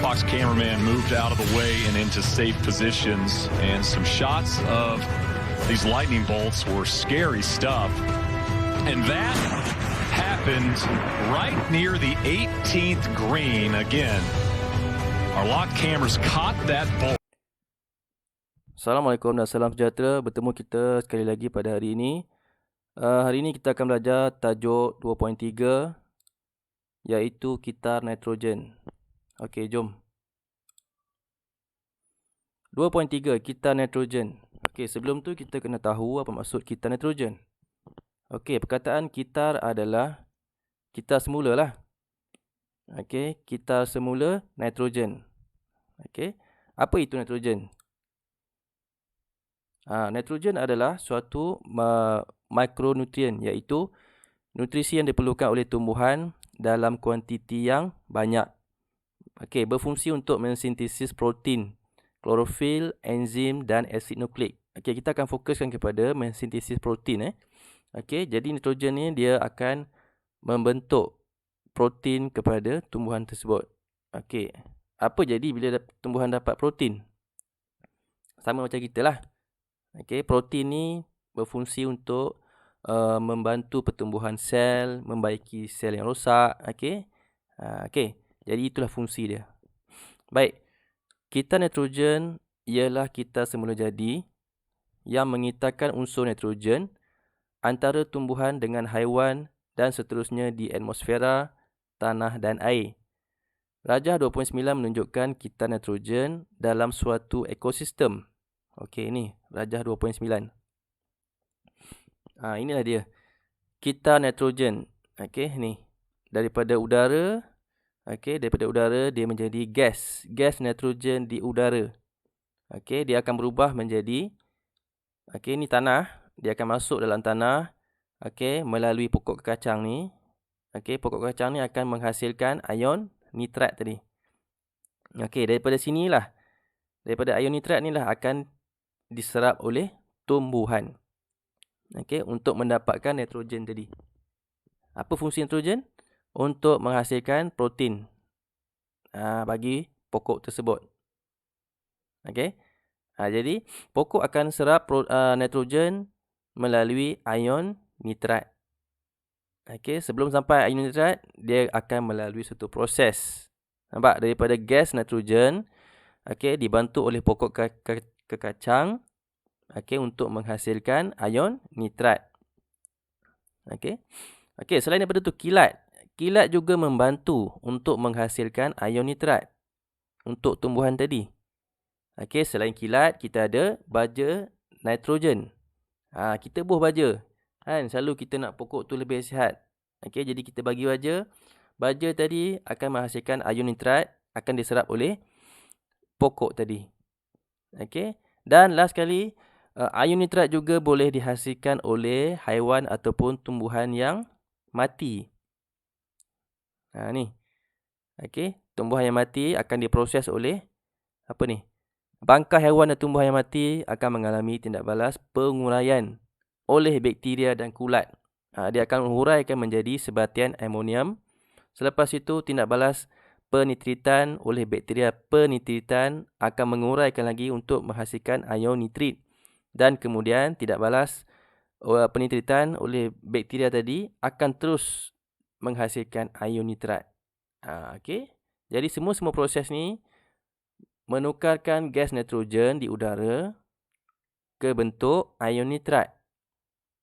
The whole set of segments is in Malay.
Fox cameraman moved out of the way and into safe positions, and some shots of these lightning bolts were scary stuff. And that happened right near the 18th green. Again, our locked cameras caught that bolt. Assalamualaikum dan salam sejahtera. Bertemu kita sekali lagi pada hari ini. Hari ini kita akan belajar tajuk 2.3 iaitu gitar nitrogen. Okey, jom. 2.3 gitar nitrogen. Okey, sebelum tu kita kena tahu apa maksud gitar nitrogen. Okey, perkataan gitar adalah gitar semula lah. Okey, gitar semula nitrogen. Okey, apa itu nitrogen? Nitrogen adalah suatu mikronutrien, iaitu nutrisi yang diperlukan oleh tumbuhan dalam kuantiti yang banyak. Okey, berfungsi untuk mensintesis protein, klorofil, enzim dan asid nukleik. Okey, kita akan fokuskan kepada mensintesis protein. Okey, jadi nitrogen ni dia akan membentuk protein kepada tumbuhan tersebut. Okey, apa jadi bila tumbuhan dapat protein? Sama macam kita lah. Okey, protein ni berfungsi untuk membantu pertumbuhan sel, membaiki sel yang rosak. Okey. Okey, jadi itulah fungsi dia. Baik. Gitar nitrogen ialah gitar semula jadi yang mengitarkan unsur nitrogen antara tumbuhan dengan haiwan dan seterusnya di atmosfera, tanah dan air. Rajah 2.9 menunjukkan gitar nitrogen dalam suatu ekosistem. Okey, ni rajah 2.9. Inilah dia. Gitar nitrogen. Okey, ni. Daripada udara, daripada udara dia menjadi gas. Gas nitrogen di udara. Okey, dia akan berubah menjadi ni tanah. Dia akan masuk dalam tanah. Okey, melalui pokok kacang ni. Okey, pokok kacang ni akan menghasilkan ion nitrat tadi. Okey, daripada sinilah. Daripada ion nitrat ni lah akan diserap oleh tumbuhan. Okey, untuk mendapatkan nitrogen tadi. Apa fungsi nitrogen? Untuk menghasilkan protein bagi pokok tersebut. Okey. Jadi pokok akan serap nitrogen melalui ion nitrat. Okey, sebelum sampai ion nitrat, dia akan melalui satu proses. Nampak, daripada gas nitrogen, dibantu oleh pokok kacang, untuk menghasilkan ion nitrat. Okey, selain daripada tu kilat. Kilat juga membantu untuk menghasilkan ion nitrat untuk tumbuhan tadi. Okey, selain kilat, kita ada baja nitrogen. Kita buah baja. Selalu kita nak pokok tu lebih sihat. Okey, jadi kita bagi baja. Baja tadi akan menghasilkan ion nitrat, akan diserap oleh pokok tadi. Okey, dan last sekali, ion nitrat juga boleh dihasilkan oleh haiwan ataupun tumbuhan yang mati. Ni. Okey, tumbuhan yang mati akan diproses oleh bangkai haiwan dan tumbuhan yang mati akan mengalami tindak balas penguraian oleh bakteria dan kulat. Dia akan menguraikan menjadi sebatian amonium. Selepas itu, tindak balas penitritan oleh bakteria penitritan akan menguraikan lagi untuk menghasilkan ion nitrit. Dan kemudian tindak balas penitritan oleh bakteria tadi akan terus menghasilkan ion nitrat. Okey. Jadi semua proses ni menukarkan gas nitrogen di udara ke bentuk ion nitrat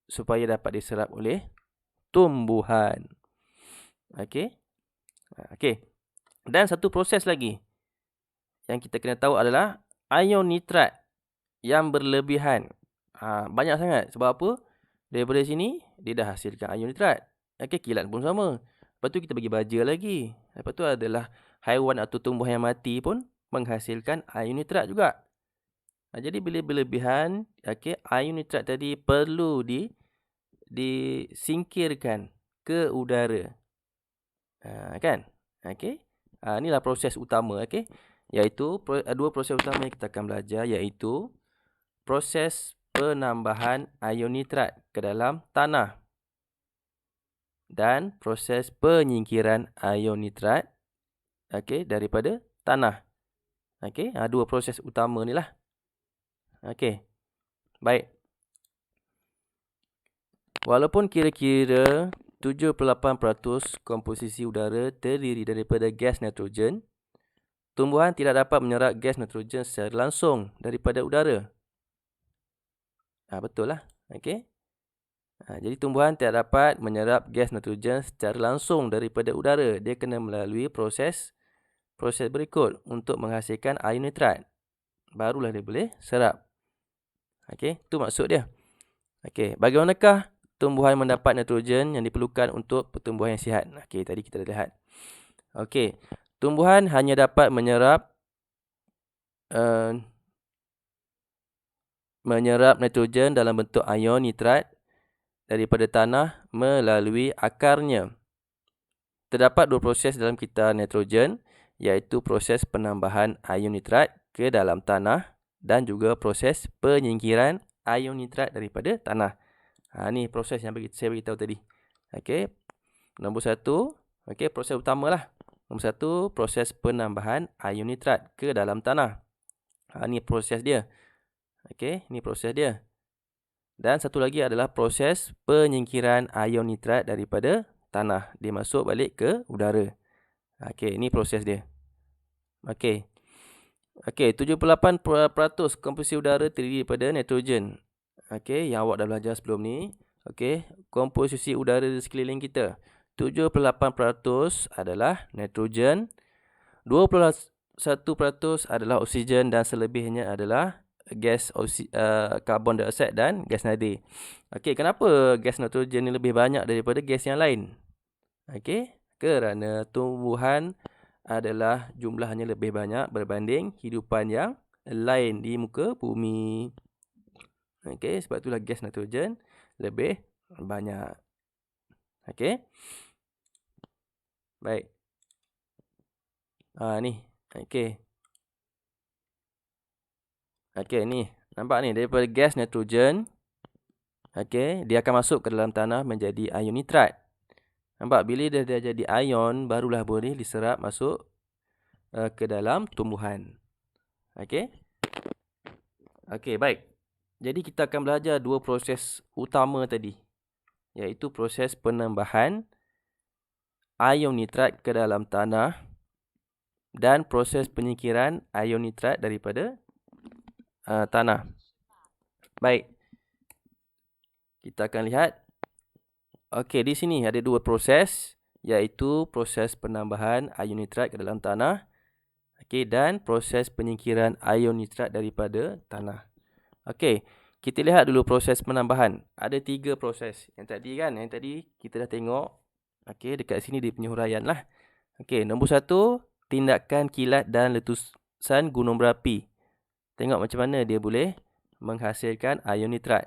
supaya dapat diserap oleh tumbuhan. Okey. Dan satu proses lagi yang kita kena tahu adalah ion nitrat yang berlebihan. Banyak sangat. Sebab apa? Daripada sini, dia dah hasilkan ion nitrat. Kilat pun sama. Lepas tu kita bagi baja lagi. Lepas tu adalah haiwan atau tumbuhan yang mati pun menghasilkan ion nitrat juga. Jadi bila berlebihan, ion nitrat tadi perlu disingkirkan ke udara. Kan? Inilah proses utama. Iaitu dua proses utama yang kita akan belajar, iaitu proses penambahan ion nitrat ke dalam tanah dan proses penyingkiran ion nitrat daripada tanah. Okey, dua proses utama ni lah. Okey, baik. Walaupun kira-kira 78% komposisi udara terdiri daripada gas nitrogen, tumbuhan tidak dapat menyerap gas nitrogen secara langsung daripada udara. Betul lah. Okey. Jadi tumbuhan tidak dapat menyerap gas nitrogen secara langsung daripada udara. Dia kena melalui proses berikut untuk menghasilkan ion nitrat. Barulah dia boleh serap. Okey, itu maksud dia. Okey, bagaimanakah tumbuhan mendapat nitrogen yang diperlukan untuk pertumbuhan yang sihat? Okey, tadi kita dah lihat. Okey, tumbuhan hanya dapat menyerap nitrogen dalam bentuk ion nitrat daripada tanah melalui akarnya. Terdapat dua proses dalam gitar nitrogen, iaitu proses penambahan ion nitrat ke dalam tanah dan juga proses penyingkiran ion nitrat daripada tanah. Ni proses yang saya beritahu tadi. Okey. Nombor 1, okey, proses utamalah. Nombor 1, proses penambahan ion nitrat ke dalam tanah. Ni proses dia. Okey, ni proses dia. Dan satu lagi adalah proses penyingkiran ion nitrat daripada tanah. Dia masuk balik ke udara. Okey, ini proses dia. Okey. Okey, 78% komposisi udara terdiri daripada nitrogen. Okey, yang awak dah belajar sebelum ni. Okey, komposisi udara di sekeliling kita. 78% adalah nitrogen, 21% adalah oksigen dan selebihnya adalah gas karbon dioksida dan gas nadi. Okey, kenapa gas nitrogen ni lebih banyak daripada gas yang lain? Okey, kerana tumbuhan adalah jumlahnya lebih banyak berbanding hidupan yang lain di muka bumi. Okey, sebab itulah gas nitrogen lebih banyak. Okey. Baik. Ni. Okey. Okey, ni. Nampak ni, daripada gas nitrogen, okey, dia akan masuk ke dalam tanah menjadi ion nitrat. Nampak, bila dia dah jadi ion, barulah boleh diserap masuk ke dalam tumbuhan. Okey. Okey, baik. Jadi kita akan belajar dua proses utama tadi, iaitu proses penambahan ion nitrat ke dalam tanah dan proses penyingkiran ion nitrat daripada tanah. Baik. Kita akan lihat. Okey, di sini ada dua proses, iaitu proses penambahan ion nitrat ke dalam tanah, okey, dan proses penyingkiran ion nitrat daripada tanah. Okey, kita lihat dulu proses penambahan. Ada 3 proses. Yang tadi kita dah tengok. Okey, dekat sini dia punya huraian lah. Okey, nombor 1, tindakan kilat dan letusan gunung berapi. Tengok macam mana dia boleh menghasilkan ion nitrat.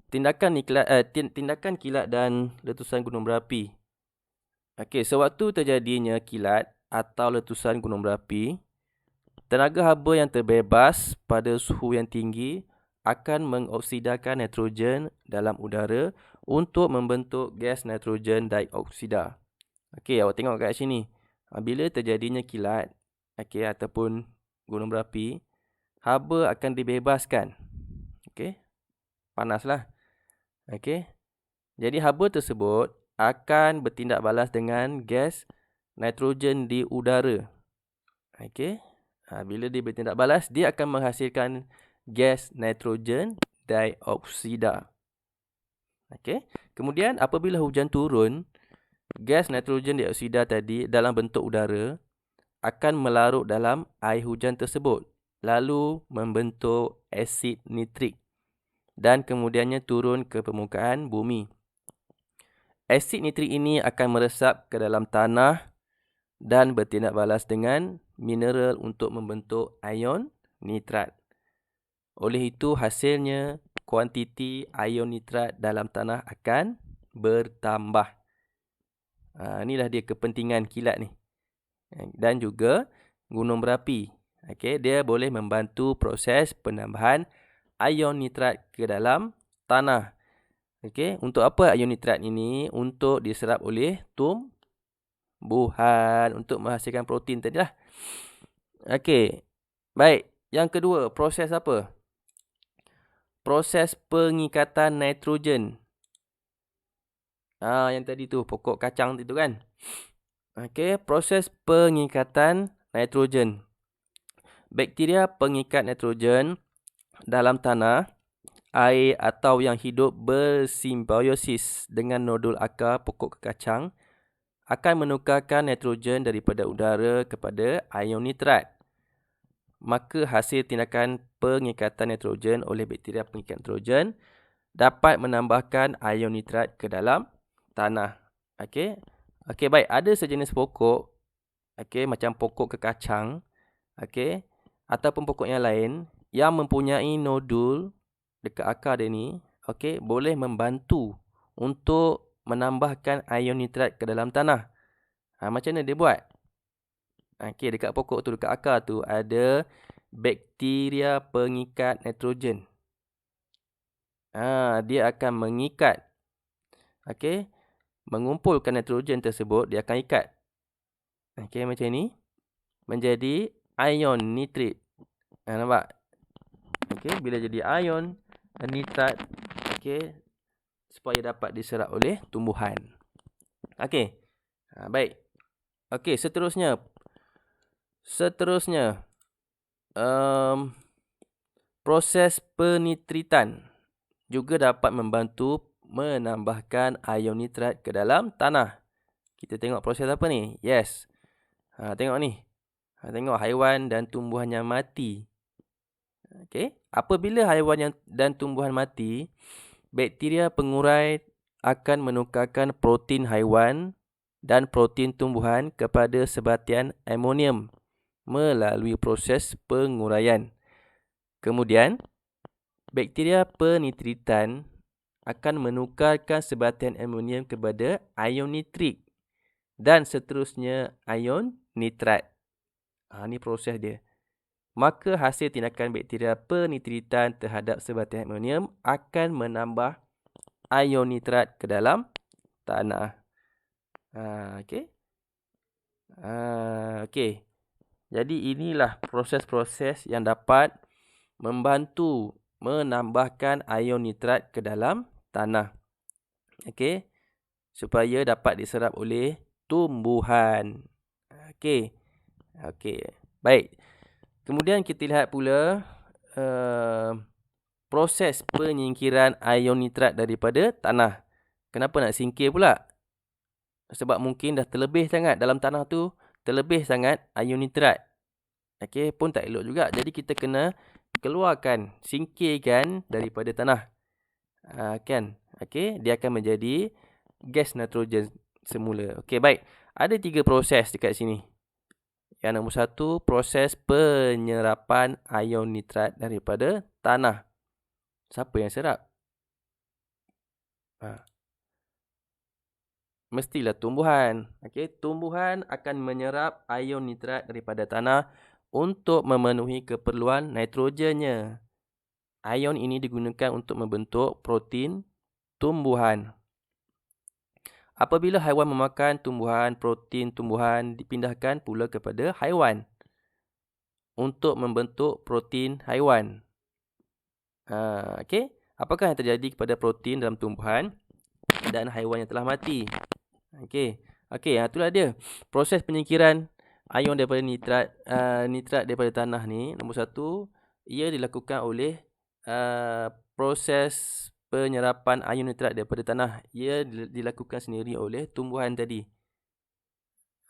Tindakan kilat dan letusan gunung berapi. Okey, sewaktu terjadinya kilat atau letusan gunung berapi, tenaga haba yang terbebas pada suhu yang tinggi akan mengoksidakan nitrogen dalam udara untuk membentuk gas nitrogen dioksida. Okey, awak tengok kat sini. Bila terjadinya kilat, okey, ataupun gunung berapi, haba akan dibebaskan. Okey, panaslah. Okey, jadi haba tersebut akan bertindak balas dengan gas nitrogen di udara. Okey, bila dia bertindak balas, dia akan menghasilkan gas nitrogen dioksida. Okey, kemudian apabila hujan turun, gas nitrogen dioksida tadi dalam bentuk udara akan melarut dalam air hujan tersebut, lalu membentuk asid nitrik dan kemudiannya turun ke permukaan bumi. Asid nitrik ini akan meresap ke dalam tanah dan bertindak balas dengan mineral untuk membentuk ion nitrat. Oleh itu, hasilnya kuantiti ion nitrat dalam tanah akan bertambah. Inilah dia kepentingan kilat ni. Dan juga gunung berapi. Okey, dia boleh membantu proses penambahan ion nitrat ke dalam tanah. Okey, untuk apa ion nitrat ini? Untuk diserap oleh tumbuhan untuk menghasilkan protein tadi lah. Okey. Baik, yang kedua, proses apa? Proses pengikatan nitrogen. Yang tadi tu, pokok kacang tu kan. Okey, proses pengikatan nitrogen. Bakteria pengikat nitrogen dalam tanah, air atau yang hidup bersimbiosis dengan nodul akar pokok kacang akan menukarkan nitrogen daripada udara kepada ion nitrat. Maka hasil tindakan pengikatan nitrogen oleh bakteria pengikat nitrogen dapat menambahkan ion nitrat ke dalam tanah. Okey. Okey, baik. Ada sejenis pokok, okey, macam pokok kekacang, okey, ataupun pokok yang lain yang mempunyai nodul dekat akar dia ni, okey, boleh membantu untuk menambahkan ion nitrat ke dalam tanah. Macam mana dia buat? Okey, dekat pokok tu, dekat akar tu ada bakteria pengikat nitrogen. Dia akan mengikat, okey, mengumpulkan nitrogen tersebut, dia akan ikat. Okey, macam ni menjadi ion nitrit. Nampak? Okey, bila jadi ion nitrat, okey, supaya dapat diserap oleh tumbuhan. Okey. Baik. Okey, seterusnya proses penitritan juga dapat membantu menambahkan ion nitrat ke dalam tanah. Kita tengok proses apa ni? Yes. Tengok ni. Tengok haiwan dan tumbuhan yang mati. Okey, apabila haiwan dan tumbuhan mati, bakteria pengurai akan menukarkan protein haiwan dan protein tumbuhan kepada sebatian amonium melalui proses penguraian. Kemudian, bakteria penitritan akan menukarkan sebatian amonium kepada ion nitrik dan seterusnya ion nitrat. Ini proses dia. Maka hasil tindakan bakteria penitritan terhadap sebatian amonium akan menambah ion nitrat ke dalam tanah. Okey. Okey. Jadi inilah proses-proses yang dapat membantu menambahkan ion nitrat ke dalam tanah. Okey. Supaya dapat diserap oleh tumbuhan. Okey. Okey. Baik. Kemudian kita lihat pula proses penyingkiran ion nitrat daripada tanah. Kenapa nak singkir pula? Sebab mungkin dah terlebih sangat dalam tanah tu, terlebih sangat ion nitrat. Okey, pun tak elok juga. Jadi kita kena keluarkan, singkirkan daripada tanah. Kan? Okey, dia akan menjadi gas nitrogen semula. Okey, baik. Ada 3 proses dekat sini. Yang nombor 1, proses penyerapan ion nitrat daripada tanah. Siapa yang serap? Mestilah tumbuhan. Okey, tumbuhan akan menyerap ion nitrat daripada tanah untuk memenuhi keperluan nitrogennya. Ion ini digunakan untuk membentuk protein tumbuhan. Apabila haiwan memakan tumbuhan, protein tumbuhan dipindahkan pula kepada haiwan untuk membentuk protein haiwan. Okey, apakah yang terjadi kepada protein dalam tumbuhan dan haiwan yang telah mati? Okey, itulah dia. Proses penyingkiran ion daripada nitrat daripada tanah ni, nombor 1, ia dilakukan oleh proses penyerapan ion nitrat daripada tanah. Ia dilakukan sendiri oleh tumbuhan tadi.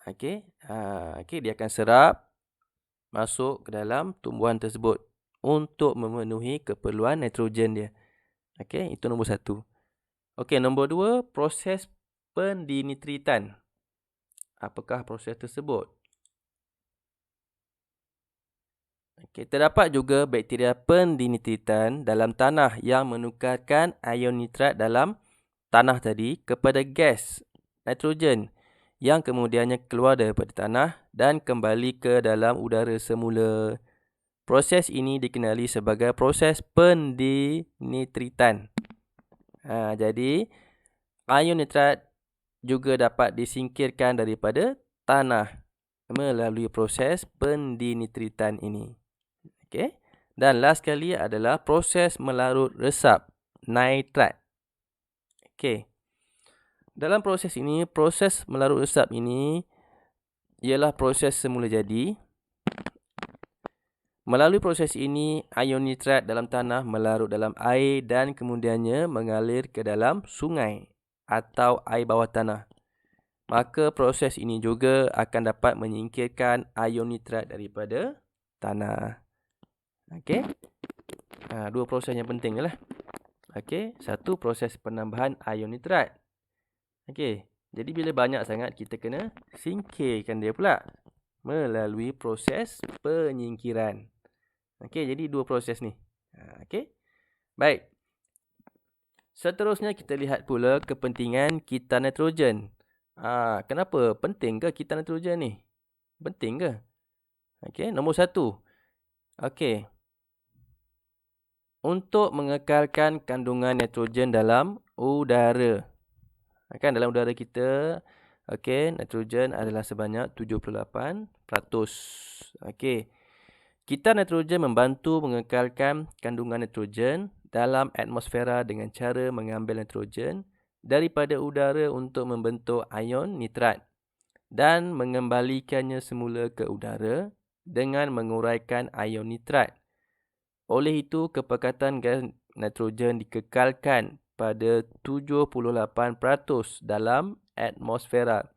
Okey, dia akan serap masuk ke dalam tumbuhan tersebut untuk memenuhi keperluan nitrogen dia. Okey, itu nombor 1. Okey, nombor 2, proses pendinitritan. Apakah proses tersebut? Okey, terdapat juga bakteria pendinitritan dalam tanah yang menukarkan ion nitrat dalam tanah tadi kepada gas nitrogen yang kemudiannya keluar daripada tanah dan kembali ke dalam udara semula. Proses ini dikenali sebagai proses pendinitritan. Jadi, ion nitrat juga dapat disingkirkan daripada tanah melalui proses pendinitritan ini. Okey. Dan last sekali adalah proses melarut resap nitrat. Okey. Dalam proses ini, proses melarut resap ini ialah proses semula jadi. Melalui proses ini, ion nitrat dalam tanah melarut dalam air dan kemudiannya mengalir ke dalam sungai atau air bawah tanah. Maka proses ini juga akan dapat menyingkirkan ion nitrat daripada tanah. Okey. Dua proses yang penting lah. Okey, satu proses penambahan ion nitrat. Okey, jadi bila banyak sangat kita kena singkirkan dia pula melalui proses penyingkiran. Okey, jadi dua proses ni. Okey. Baik. Seterusnya kita lihat pula kepentingan kita nitrogen. Kenapa penting ke kita nitrogen ni? Penting ke? Okey, nombor 1. Okey. Untuk mengekalkan kandungan nitrogen dalam udara. Kan dalam udara kita, okey, nitrogen adalah sebanyak 78%. Okey. Kita nitrogen membantu mengekalkan kandungan nitrogen dalam atmosfera dengan cara mengambil nitrogen daripada udara untuk membentuk ion nitrat dan mengembalikannya semula ke udara dengan menguraikan ion nitrat. Oleh itu, kepekatan gas nitrogen dikekalkan pada 78% dalam atmosfera.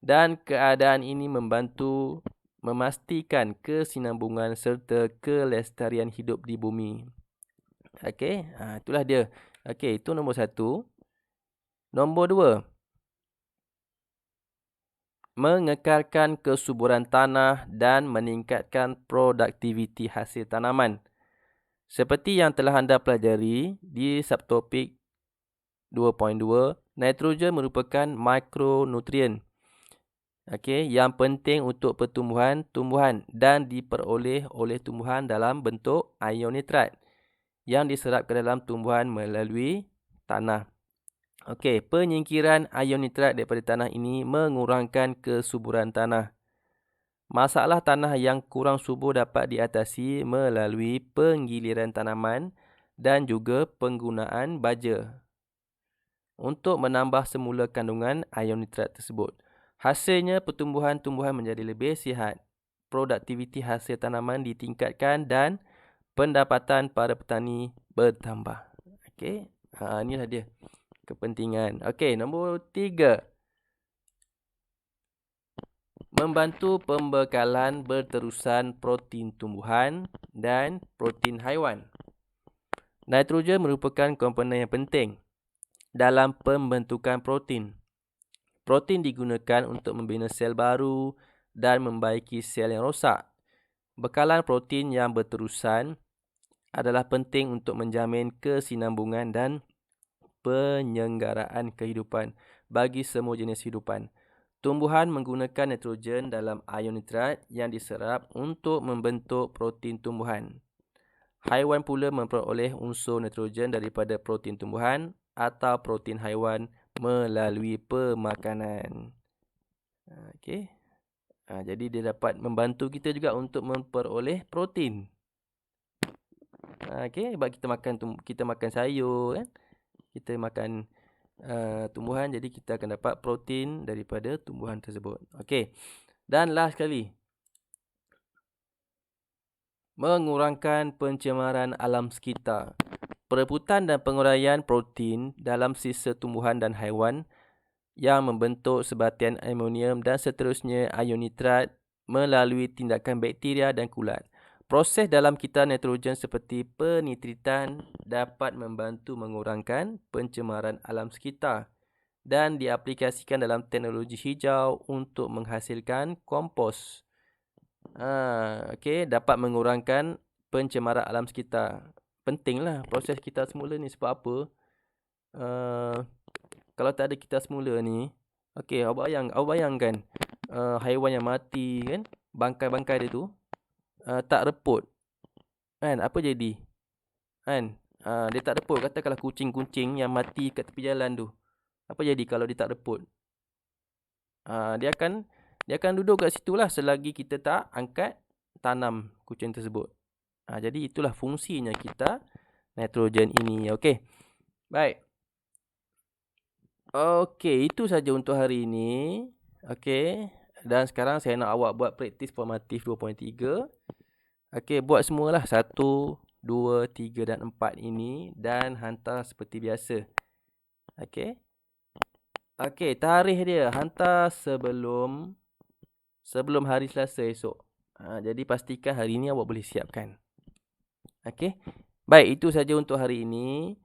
Dan keadaan ini membantu memastikan kesinambungan serta kelestarian hidup di bumi. Okey, itulah dia. Okey, itu nombor 1. Nombor 2. Mengekalkan kesuburan tanah dan meningkatkan produktiviti hasil tanaman. Seperti yang telah anda pelajari di subtopik 2.2, nitrogen merupakan mikronutrien. Okey, yang penting untuk pertumbuhan tumbuhan dan diperoleh oleh tumbuhan dalam bentuk ion nitrat yang diserap ke dalam tumbuhan melalui tanah. Okey, penyingkiran ion nitrat daripada tanah ini mengurangkan kesuburan tanah. Masalah tanah yang kurang subur dapat diatasi melalui penggiliran tanaman dan juga penggunaan baja untuk menambah semula kandungan ion nitrat tersebut. Hasilnya, pertumbuhan-tumbuhan menjadi lebih sihat, produktiviti hasil tanaman ditingkatkan dan pendapatan para petani bertambah. Okey, inilah dia kepentingan. Okey, nombor 3. Membantu pembekalan berterusan protein tumbuhan dan protein haiwan. Nitrogen merupakan komponen yang penting dalam pembentukan protein. Protein digunakan untuk membina sel baru dan membaiki sel yang rosak. Bekalan protein yang berterusan adalah penting untuk menjamin kesinambungan dan penyelenggaraan kehidupan bagi semua jenis hidupan. Tumbuhan menggunakan nitrogen dalam ion nitrat yang diserap untuk membentuk protein tumbuhan. Haiwan pula memperoleh unsur nitrogen daripada protein tumbuhan atau protein haiwan melalui pemakanan. Okey. Jadi dia dapat membantu kita juga untuk memperoleh protein. Okey, sebab kita makan sayur kan. Kita makan tumbuhan, jadi kita akan dapat protein daripada tumbuhan tersebut. Okey. Dan last sekali, mengurangkan pencemaran alam sekitar. Perebutan dan penguraian protein dalam sisa tumbuhan dan haiwan yang membentuk sebatian amonium dan seterusnya ion nitrat melalui tindakan bakteria dan kulat. Proses dalam kita nitrogen seperti penitritan dapat membantu mengurangkan pencemaran alam sekitar dan diaplikasikan dalam teknologi hijau untuk menghasilkan kompos. Okey, dapat mengurangkan pencemaran alam sekitar. Pentinglah proses kita semula ni, sebab apa? Kalau tak ada kita semula ni, okey, awak bayangkan haiwan yang mati kan, bangkai-bangkai dia tu tak reput. Kan, apa jadi? Kan, dia tak reput. Katakanlah kucing-kucing yang mati kat tepi jalan tu. Apa jadi kalau dia tak reput? Dia akan duduk kat situ lah selagi kita tak angkat tanam kucing tersebut. Jadi itulah fungsinya kita nitrogen ini. Okey. Baik. Okey, itu saja untuk hari ini. Okey. Dan sekarang saya nak awak buat praktis formatif 2.3. Okey, buat semualah 1, 2, 3 dan 4 ini dan hantar seperti biasa. Okey. Okey, tarikh dia hantar sebelum hari Selasa esok. Jadi pastikan hari ini awak boleh siapkan. Okey. Baik, itu saja untuk hari ini.